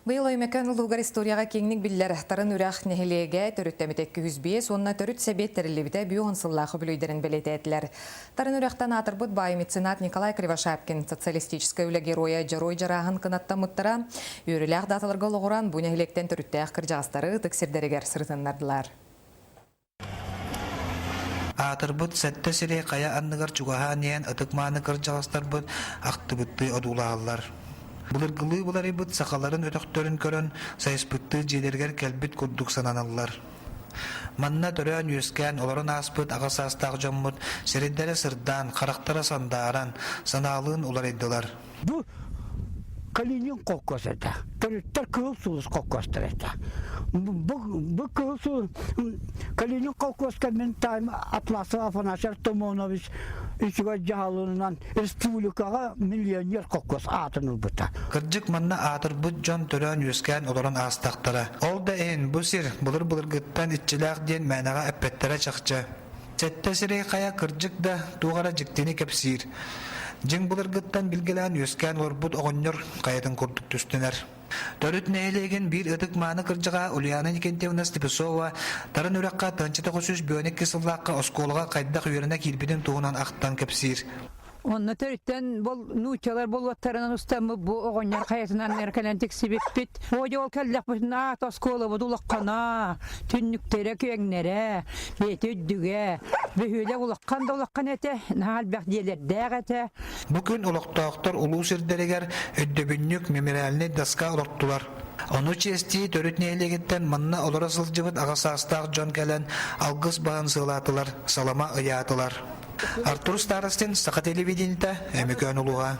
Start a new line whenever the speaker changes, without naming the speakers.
Быйыл оймекен улугар историяға кеңнік биллер тарын үрәқ нехилеге төрүттәмитек 205, онна төрүт сәбет тәрілебіде бүйоғын сыллағы білуйдерін білететілер. Тарын үрәқтан атырбыт бай меценат Николай Кривошапкин социалистическая үлі героя жарой жарағын кынатта мұттыра, үйріләқ даталарға лоғыран бұл нехилектен төрүттәқ кіржастары тіксердерігер сыртыннардылар.
Атырбыт сәтті сірей қая анныгар чуғаһаниян ытықманы кыржағастарбыт ақтыбытты одулағалар. Бұлыргылы бұлары бұт сақаларын өтіқтөрін көрін сайыспытты желергер кәлбіт күрдік сананалар. Манна төрән өскен оларын аспыт ағасастақ жаммыт серендері сырдан, қарақтара сандаран, саналын олар едділар.
Бұл Калинин қоққос әді. Төріттер күйіл сұлыс қоққостыр әді. Бұл күйіл сұлыс Калинин қоққосқа мен тайм Атласы Афанасер Томонович үшіға жағалынан республикаға миллионер қоққос атын ұлбыта.
Кырджык манна атыр бұт жон төрән өскен оларын астақтара. Ол да әйін бұсыр бұлыр ғыттан итчіләқ ден мәнаға әппеттері чақча. Сәтті сірей қая кырджык да туғара жіктені кәпсір. Жың бұлыргыттан білгелән өскен орбут оғынныр қайатын көрдік түстінер. Төріт нәйлеген бір ұтық маны кыржыға Ульяна Никентьевна Степесова тарын үраққа таңчыта қосуш бүйонек кесыллаққа осколыға қайдақ үйеріне келбеден туғынан ақтан кәпсір.
Онна төріттен бұл нұчалар бұл ваттарынан ұстамы бұл оғыннар қайатынан әркәләнтік себеппет. Оде ол кәлдәк бұтын ат осколы бұды ұлаққана, түнніктері күйеңнері, беті үддіге, бөхілі ұлаққан да ұлаққан әті, нағал бәқ делердәқ әті.
Бүкін ұлақтақтар ұлу сірдерегер өддөбіннік мемориаліне даска ұлақтылар. Оны чести төріт нейлегеттен манна олара сылжыбыт ағасастақ жон кәлін алғыз бағын сылатылар, салама ұятылар. Артур Старостин, Сақа телевидениета, Эмекөн улуға.